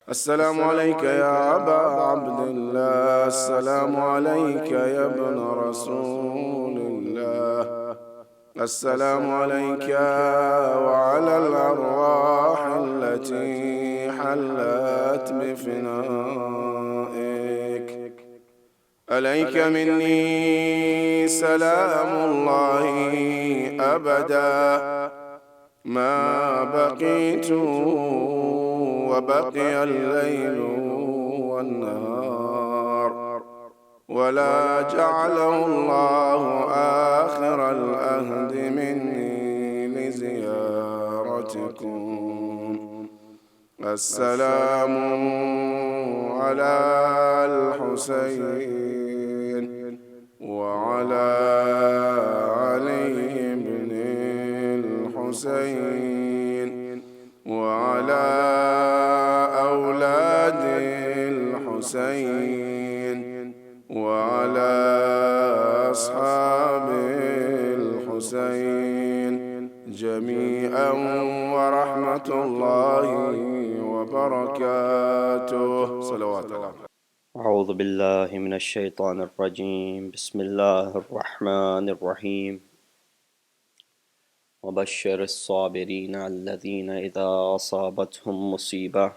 السلام عليك يا أبا عبد الله، السلام عليك يا ابن رسول الله، السلام عليك وعلى الأرواح التي حلت بفنائك. عليك مني سلام الله أبدا ما بقيت وبقي الليل والنهار، ولا جعله الله آخر الأهد مني لزيارتكم. السلام على الحسين وعلى علي بن الحسين وعلى أولاد الحسين وعلى أصحاب الحسين جميعا، ورحمة الله وبركاته. صلوات الله. أعوذ بالله من الشيطان الرجيم. بسم الله الرحمن الرحيم. وبشر الصابرين الذين إذا أصابتهم مصيبة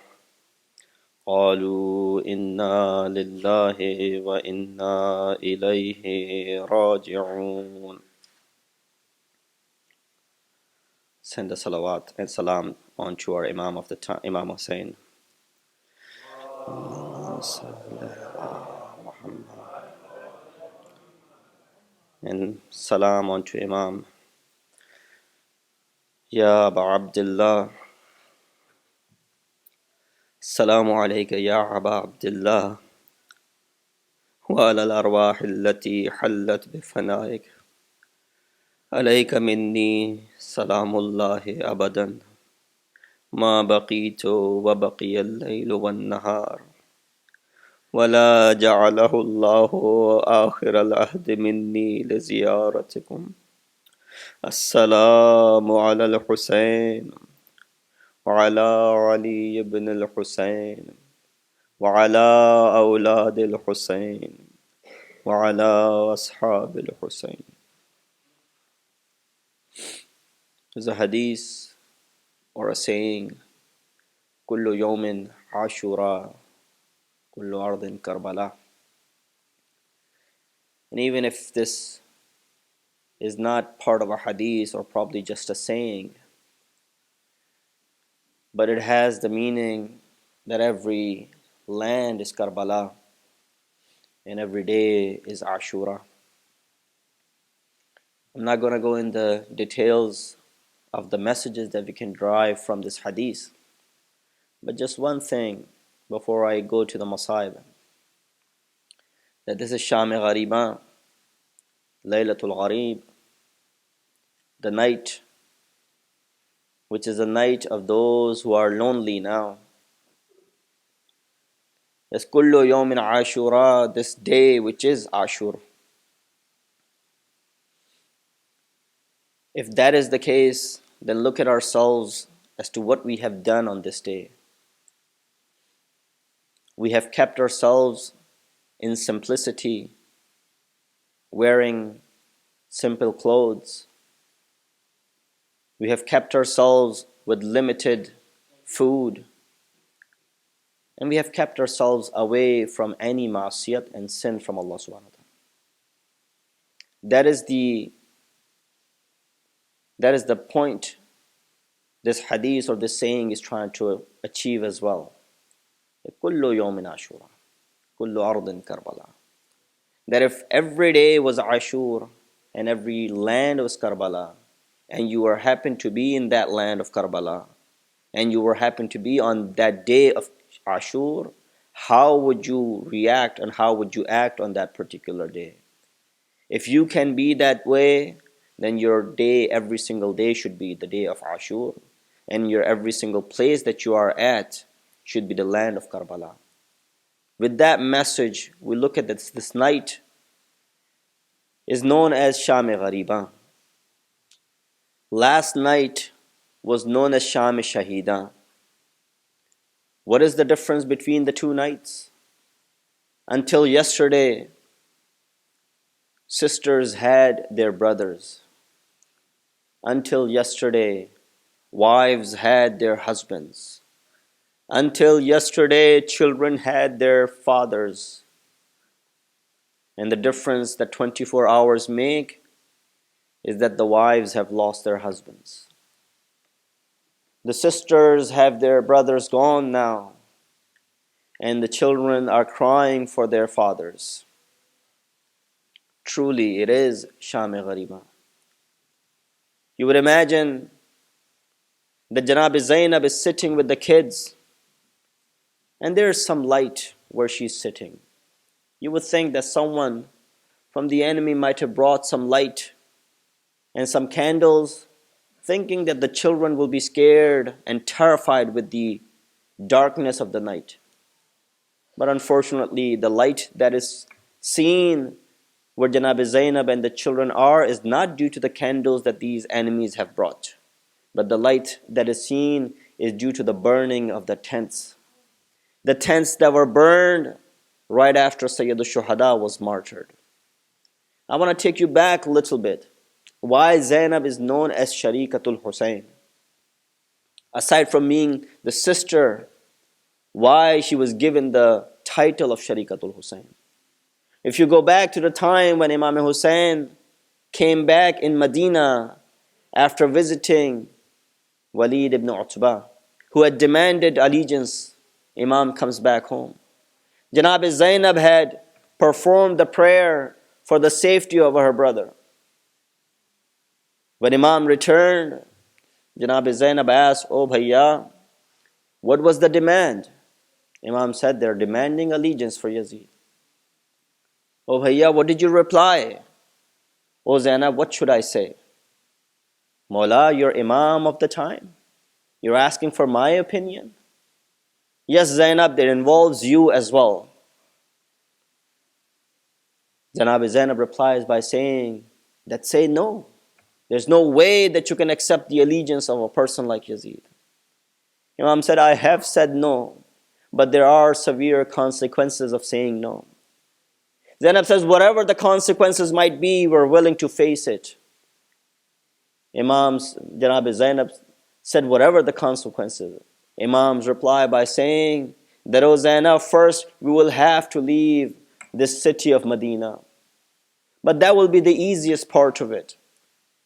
قالوا إنا لله وإنا إليه راجعون. Send a salawat and salam on to our Imam of the time, Imam Hussein. And salam on to Imam Ya Aba Abdullah. السلام عليك يا أبا عبد الله وعلى الأرواح التي حلت بفنائك. عليك مني سلام الله أبدا ما بقيت وبقي الليل والنهار، ولا جعله الله آخر العهد مني لزيارتكم. السلام على الحسين وعلى علي بن الحسين وعلى أولاد الحسين وعلى أصحاب الحسين. There's a hadith or a saying, كل يوم عاشوراء كل أرض كربلاء. And even if this is not part of a hadith or probably just a saying, but it has the meaning that every land is Karbala and every day is Ashura. I'm not going to go into details of the messages that we can derive from this hadith, but just one thing before I go to the Masaib, that this is Sham-e-Ghariban, Laylatul Gharib, the night which is the night of those who are lonely now. Yes, kullu yawmin Ashura, this day which is Ashur. If that is the case, then look at ourselves as to what we have done on this day. We have kept ourselves in simplicity, wearing simple clothes. We have kept ourselves with limited food. And we have kept ourselves away from any ma'asiyat and sin from Allah subhanahu wa ta'ala. That is the point this hadith or this saying is trying to achieve as well. Kullu yawmin ashura, kullu ardin Karbala. That if every day was Ashur and every land was Karbala, and you were happened to be in that land of Karbala, and you were happened to be on that day of Ashur, how would you react and how would you act on that particular day? If you can be that way, then your day, every single day, should be the day of Ashur, and your every single place that you are at should be the land of Karbala. With that message, we look at this night is known as Sham-e-Ghariban. Last night was known as Sham-e-Shahidan. What is the difference between the two nights? Until yesterday, sisters had their brothers. Until yesterday, wives had their husbands. Until yesterday, children had their fathers. And the difference that 24 hours make is that the wives have lost their husbands. The sisters have their brothers gone now, and the children are crying for their fathers. Truly, it is Sham-e-Ghariban. You would imagine that Janab Zainab is sitting with the kids, and there is some light where she's sitting. You would think that someone from the enemy might have brought some light and some candles, thinking that the children will be scared and terrified with the darkness of the night. But unfortunately, the light that is seen where Janab Zainab and the children are is not due to the candles that these enemies have brought, but the light that is seen is due to the burning of the tents. The tents that were burned right after Sayyid al-Shuhada was martyred. I want to take you back a little bit. Why Zainab is known as Sharikatul Hussein? Aside from being the sister, why she was given the title of Sharikatul Hussein? If you go back to the time when Imam Hussein came back in Medina after visiting Walid ibn Utbah, who had demanded allegiance, Imam comes back home. Janab Zainab had performed the prayer for the safety of her brother. When Imam returned, Janab Zainab asked, "Oh Bhaiya, what was the demand?" Imam said, "They're demanding allegiance for Yazid." "Oh Bhaiya, what did you reply?" "Oh Zainab, what should I say?" "Mawla, you're Imam of the time. You're asking for my opinion?" "Yes, Zainab, that involves you as well." Janab Zainab replies by saying that say no. There's no way that you can accept the allegiance of a person like Yazid. Imam said, "I have said no, but there are severe consequences of saying no." Zainab says, "Whatever the consequences might be, we're willing to face it." Janab Zainab said, "Whatever the consequences." Imam's reply by saying that, "Oh Zainab, first we will have to leave this city of Medina. But that will be the easiest part of it.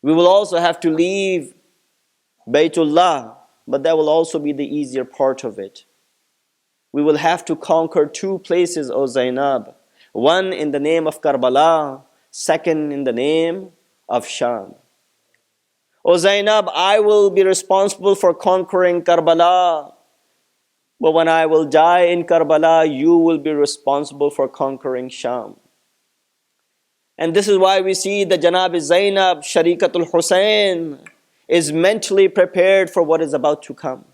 We will also have to leave Baytullah, but that will also be the easier part of it. We will have to conquer two places, O Zainab. One in the name of Karbala, second in the name of Sham. O Zainab, I will be responsible for conquering Karbala. But when I will die in Karbala, you will be responsible for conquering Sham." And this is why we see that Janab Zainab, Sharikatul Hussein, is mentally prepared for what is about to come.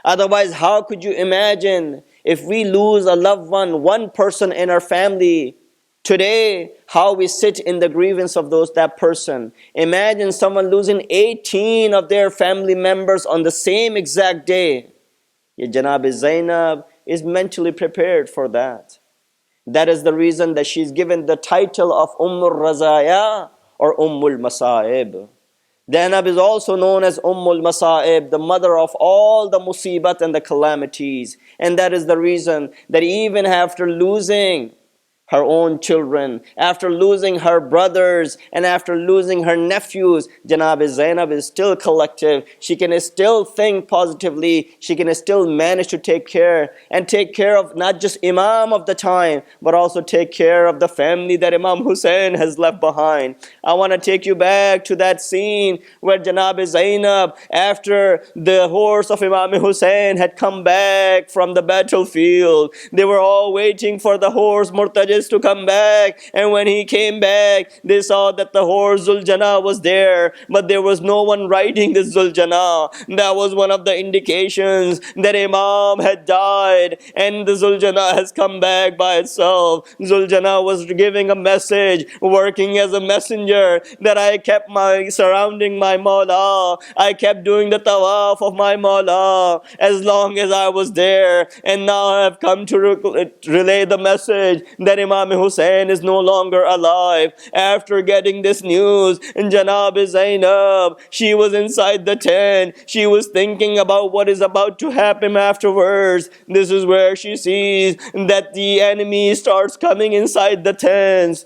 Otherwise, how could you imagine if we lose a loved one person in our family today, how we sit in the grievance of that person? Imagine someone losing 18 of their family members on the same exact day. Yet Janab Zainab is mentally prepared for that. That is the reason that she's given the title of Ummul Razaya or Ummul Masa'ib. Zainab is also known as Ummul Masa'ib, the mother of all the musibat and the calamities. And that is the reason that even after losing her own children, after losing her brothers, and after losing her nephews, Janab Zainab is still collective. She can still think positively. She can still manage to take care of not just Imam of the time, but also take care of the family that Imam Hussein has left behind. I want to take you back to that scene where Janab Zainab, after the horse of Imam Hussein had come back from the battlefield, they were all waiting for the horse. Murtajis this to come back. And when he came back, they saw that the horse Zuljana was there, but there was no one riding this Zuljana. That was one of the indications that Imam had died and the Zuljana has come back by itself. Zuljana was giving a message, working as a messenger, that I kept my surrounding my Mawla. I kept doing the tawaf of my Mawla as long as I was there, and now I have come to relay the message that Imam Hussein is no longer alive. After getting this news, Janab Zainab, she was inside the tent. She was thinking about what is about to happen afterwards. This is where she sees that the enemy starts coming inside the tents.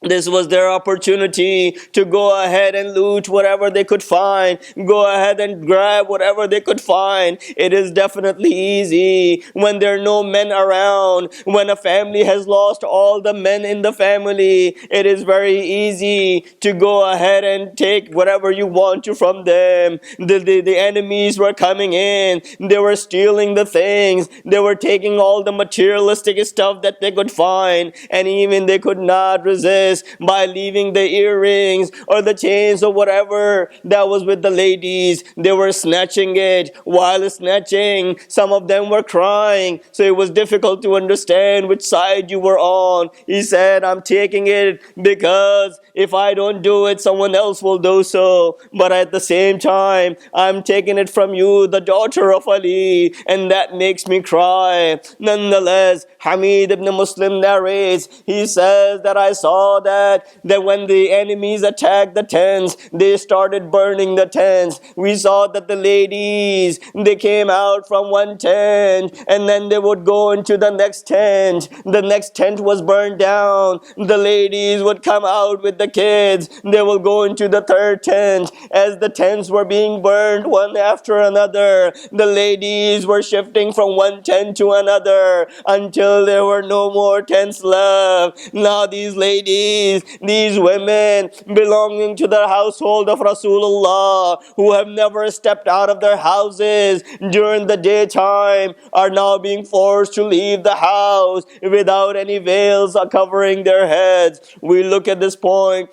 This was their opportunity to go ahead and loot whatever they could find. Go ahead and grab whatever they could find. It is definitely easy when there are no men around. When a family has lost all the men in the family, it is very easy to go ahead and take whatever you want to from them. The enemies were coming in. They were stealing the things. They were taking all the materialistic stuff that they could find. And even they could not resist by leaving the earrings or the chains or whatever that was with the ladies. They were snatching it. While snatching, some of them were crying, so it was difficult to understand which side you were on. He said, I'm taking it because if I don't do it, someone else will do so. But at the same time, I'm taking it from you, the daughter of Ali, and that makes me cry. Nonetheless, Hamid ibn Muslim narrates, he says that I saw that when the enemies attacked the tents, they started burning the tents. We saw that the ladies, they came out from one tent and then they would go into the next tent. The next tent was burned down. The ladies would come out with the kids. They will go into the third tent. As the tents were being burned one after another, the ladies were shifting from one tent to another until there were no more tents left. Now these ladies, these women belonging to the household of Rasulullah, who have never stepped out of their houses during the daytime, are now being forced to leave the house without any veils covering their heads. We look at this point.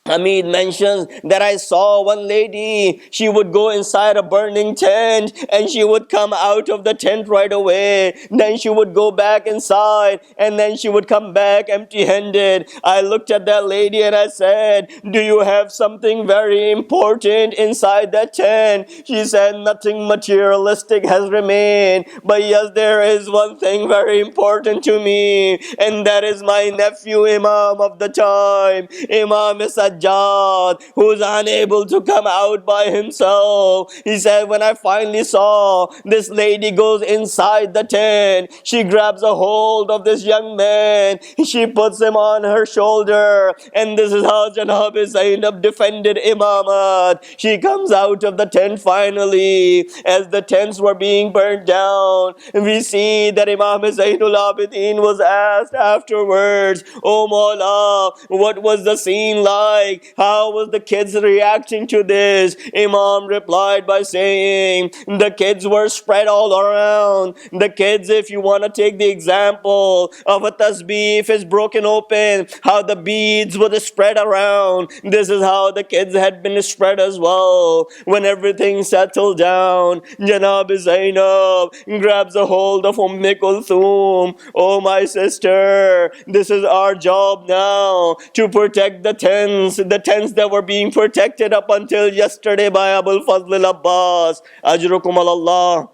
Hamid mentions that I saw one lady, she would go inside a burning tent and she would come out of the tent right away. Then she would go back inside and then she would come back empty-handed. I looked at that lady and I said, do you have something very important inside that tent? She said, nothing materialistic has remained, but yes, there is one thing very important to me, and that is my nephew Imam of the time, Imam Sajjad, who's unable to come out by himself. He said, when I finally saw this lady goes inside the tent, she grabs a hold of this young man, she puts him on her shoulder, and this is how Janab Zainab defended Imamat. She comes out of the tent finally. As the tents were being burned down, we see that Imam Zainul Abidin was asked afterwards, oh Mawla, what was the scene like? How was the kids reacting to this? Imam replied by saying, the kids were spread all around. The kids, if you want to take the example of a tasbih, if it's broken open, how the beads would spread around, this is how the kids had been spread as well. When everything settled down, Janab Zainab grabs a hold of Kulthum. Oh my sister, this is our job now, to protect the tents that were being protected up until yesterday by Abul Fazl al-Abbas. Ajrukum Allah.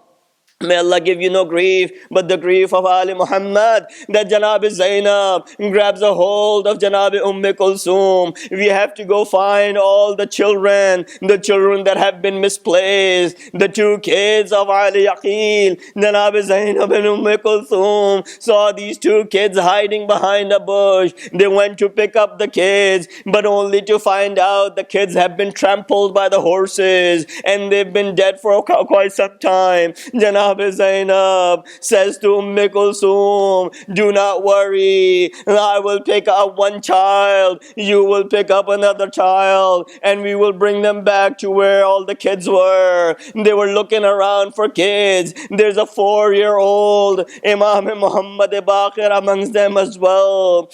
May Allah give you no grief, but the grief of Ali Muhammad, that Janab Zainab grabs a hold of Janab Kulthum. We have to go find all the children that have been misplaced, the two kids of Ali Aqil, Janab Zainab and Kulthum, saw these two kids hiding behind a bush. They went to pick up the kids, but only to find out the kids have been trampled by the horses, and they've been dead for quite some time. Janab Janab Zainab says to Kulthum, do not worry, I will pick up one child, you will pick up another child, and we will bring them back to where all the kids were. They were looking around for kids. There's a 4-year-old Imam Muhammad Baqir amongst them as well.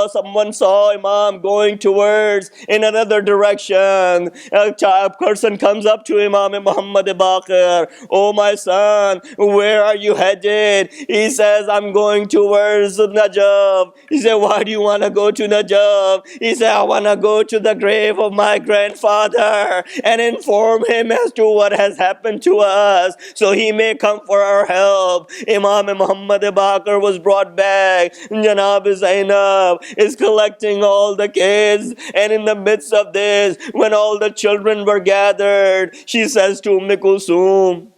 Someone saw Imam going towards in another direction. A person comes up to Imam Muhammad Baqir, oh my son, where are you headed? He says, I'm going towards Najaf. He said, why do you want to go to Najaf? He said, I want to go to the grave of my grandfather and inform him as to what has happened to us, so he may come for our help. Imam Muhammad Baqir was brought back. Janab Zainab is collecting all the kids, and in the midst of this, when all the children were gathered, she says to Kulthum,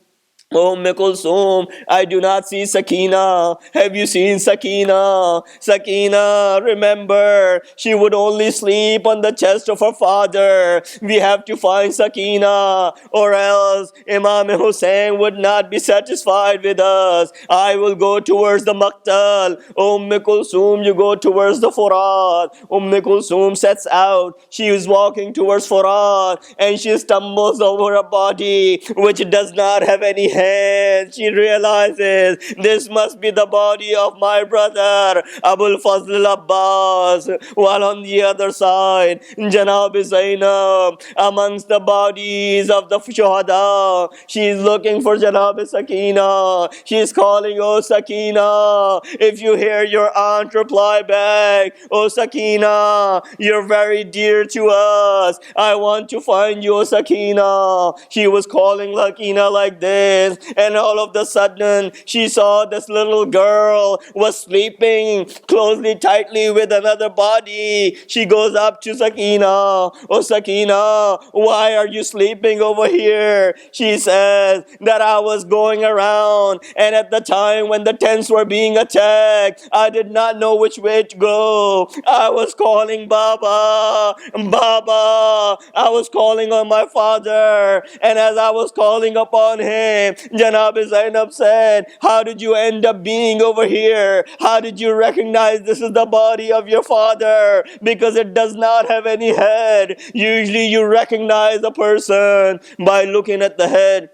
oh Kulthum, I do not see Sakina. Have you seen Sakina? Sakina, remember, she would only sleep on the chest of her father. We have to find Sakina, or else Imam Hussein would not be satisfied with us. I will go towards the Maqtal. Kulthum, you go towards the Furat. Kulthum sets out. She is walking towards Furat, and she stumbles over a body which does not have any hands. She realizes this must be the body of my brother Abul Fazl Abbas, while on the other side Janab Zainab amongst the bodies of the shuhada, she is looking for Janab Sakina. She is calling, oh Sakina, if you hear your aunt, reply back. Oh Sakina, you're very dear to us, I want to find you, oh Sakina. She was calling Sakina like this, and all of a sudden she saw this little girl was sleeping closely, tightly with another body. She goes up to Sakina. Oh Sakina, why are you sleeping over here? She says that I was going around, and at the time when the tents were being attacked, I did not know which way to go. I was calling Baba, Baba. I was calling on my father, and as I was calling upon him, Janab Zainab said, how did you end up being over here? How did you recognize this is the body of your father? Because it does not have any head. Usually you recognize a person by looking at the head.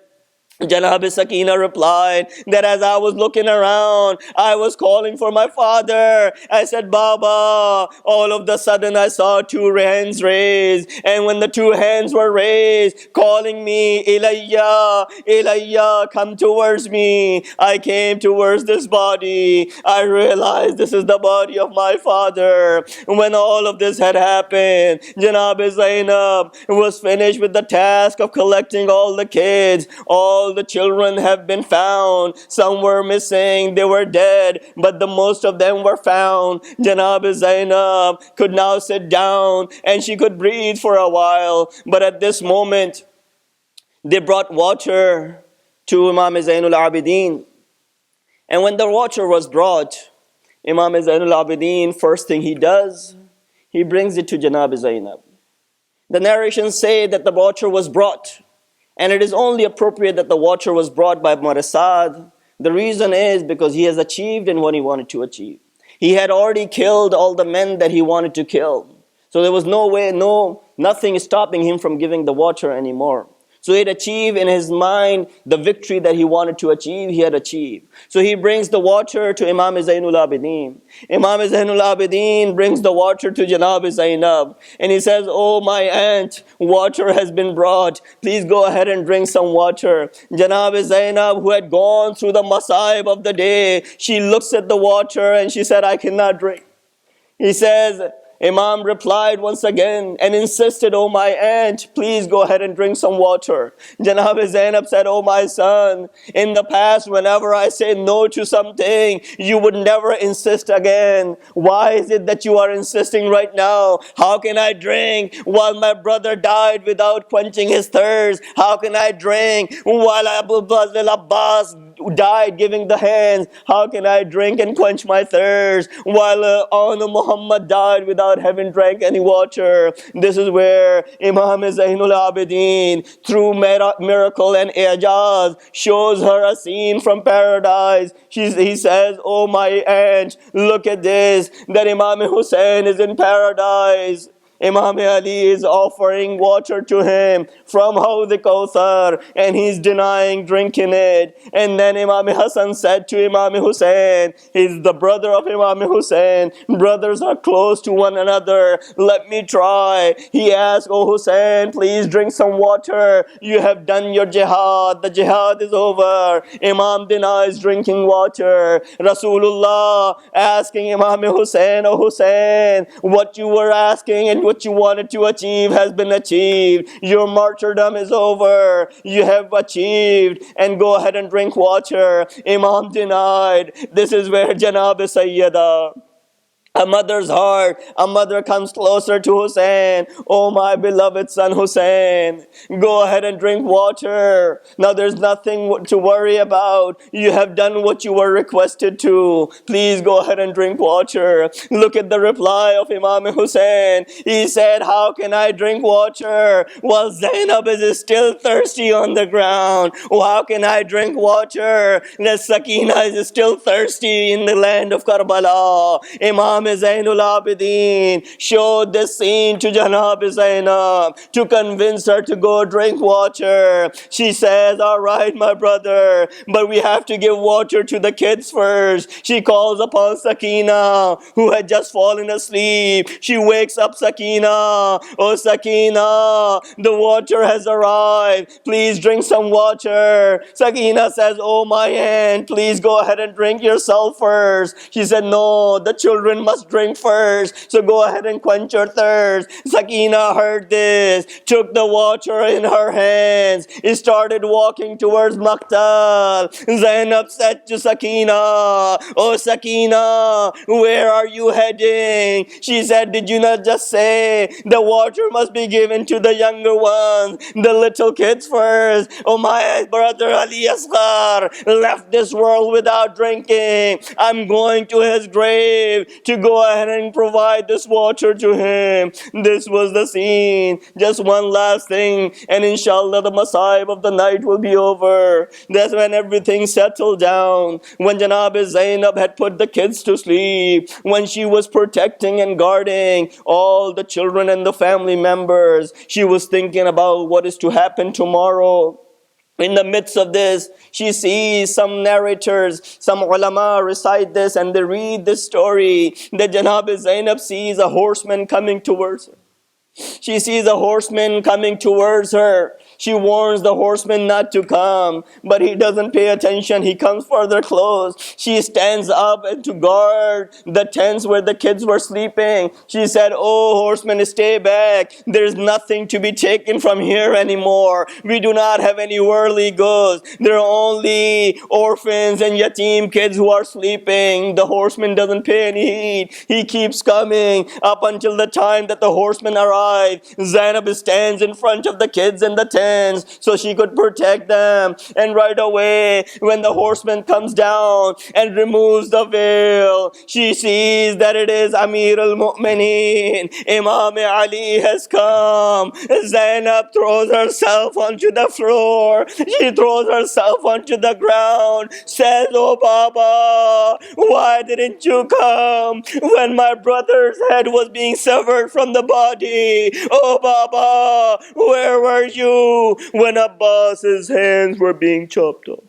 Janab Sakina replied that as I was looking around, I was calling for my father. I said, Baba. All of the sudden I saw 2 hands raised, and when the 2 hands were raised, calling me, Ilayya, Ilayya, come towards me. I came towards this body. I realized this is the body of my father. When all of this had happened, Janab Zainab was finished with the task of collecting all the kids. All the children have been found. Some were missing, they were dead, but the most of them were found. Janab Zainab could now sit down and she could breathe for a while. But at this moment, they brought water to Imam Zainul Abidin. And when the water was brought, Imam Zainul Abidin, first thing he does, he brings it to Janab Zainab. The narrations say that the water was brought, and it is only appropriate that the water was brought by Marasad. The reason is because he has achieved in what he wanted to achieve. He had already killed all the men that he wanted to kill. So there was no way, nothing stopping him from giving the water anymore. So he had achieved in his mind the victory that he wanted to achieve, he had achieved. So he brings the water to Imam Zainul Abidin. Imam Zainul Abidin brings the water to Janab Zainab. And he says, oh my aunt, water has been brought. Please go ahead and drink some water. Janab Zainab, who had gone through the masaib of the day, she looks at the water and she said, I cannot drink. He says, Imam replied once again and insisted, oh my aunt, please go ahead and drink some water. Janab Zainab said, oh my son, in the past whenever I say no to something, you would never insist again. Why is it that you are insisting right now? How can I drink while my brother died without quenching his thirst? How can I drink while Abu Fazl Abbas died giving the hands. How can I drink and quench my thirst while Muhammad died without having drank any water? This is where Imam Zainul Abidin, through miracle and ijaz, shows her a scene from paradise. He says, oh my aunt, look at this, that Imam Hussein is in paradise. Imam Ali is offering water to him from Hawd Kawthar, and he's denying drinking it. And then Imam Hassan said to Imam Hussein, he's the brother of Imam Hussein, brothers are close to one another, let me try. He asked, oh Hussein, please drink some water, you have done your jihad, the jihad is over. Imam denies drinking water. Rasulullah asking Imam Hussein, oh Hussein, what you were asking and what you wanted to achieve has been achieved. Your martyrdom is over. You have achieved, and go ahead and drink water. Imam denied. This is where Janab Sayyida, a mother's heart, a mother comes closer to Hussein. Oh my beloved son Hussein, go ahead and drink water. Now there's nothing to worry about. You have done what you were requested to. Please go ahead and drink water. Look at the reply of Imam Hussein. He said, how can I drink water while Zainab is still thirsty on the ground? Oh, how can I drink water? The Sakina is still thirsty in the land of Karbala. Imam Zainul Abidin showed this scene to Janab Zainab to convince her to go drink water. She says, all right, my brother, but we have to give water to the kids first. She calls upon Sakina, who had just fallen asleep. She wakes up Sakina. Oh Sakina, the water has arrived. Please drink some water. Sakina says, oh my aunt, please go ahead and drink yourself first. She said, no, the children must drink first, so go ahead and quench your thirst. Sakina heard this, took the water in her hands, started walking towards Maktal. Zainab said to Sakina, oh Sakina, where are you heading? She said, did you not just say the water must be given to the younger ones, the little kids first? Oh, my brother Ali Asghar left this world without drinking. I'm going to his grave to go ahead and provide this water to him. This was the scene. Just one last thing, and inshallah the masayib of the night will be over. That's when everything settled down. When Janab Zainab had put the kids to sleep, when she was protecting and guarding all the children and the family members, she was thinking about what is to happen tomorrow. In the midst of this, she sees some narrators, some ulama recite this, and they read this story that Janab Zainab sees a horseman coming towards her. She sees a horseman coming towards her. She warns the horseman not to come, but he doesn't pay attention. He comes further close. She stands up to guard the tents where the kids were sleeping. She said, oh horseman, stay back. There's nothing to be taken from here anymore. We do not have any worldly goods. There are only orphans and yatim kids who are sleeping. The horseman doesn't pay any heed. He keeps coming up until the time that the horseman arrives. Zainab stands in front of the kids and the tents so she could protect them. And right away, when the horseman comes down and removes the veil, she sees that it is Amir al-Mu'mineen. Imam Ali has come. Zainab throws herself onto the floor. She throws herself onto the ground, says, oh Baba, why didn't you come when my brother's head was being severed from the body? Oh Baba, where were you when Abbas's hands were being chopped off?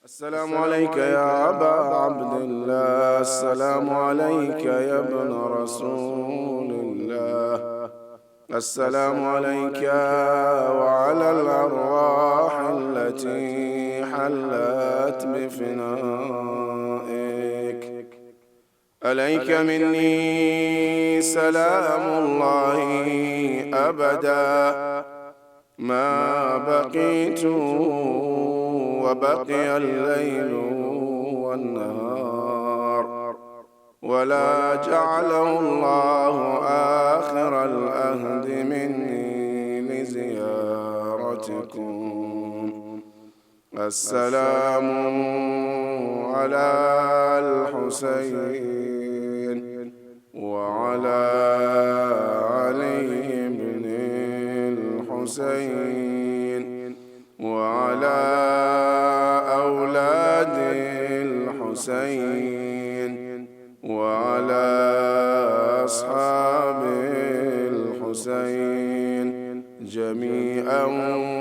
السلام عليك يا أبا عبد الله السلام عليك يا ابن رسول الله السلام عليك وعلى الأرواح التي حلت بفنائك عليك مني سلام الله أبدا ما بقيت وبقي الليل والنهار ولا جعله الله آخر الأهد مني لزيارتكم السلام على الحسين وعلى علي بن الحسين وعلى أولاد الحسين وعلى أصحاب الحسين جميعا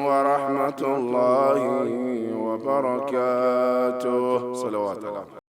ورحمة الله وبركاته. صلوات الله.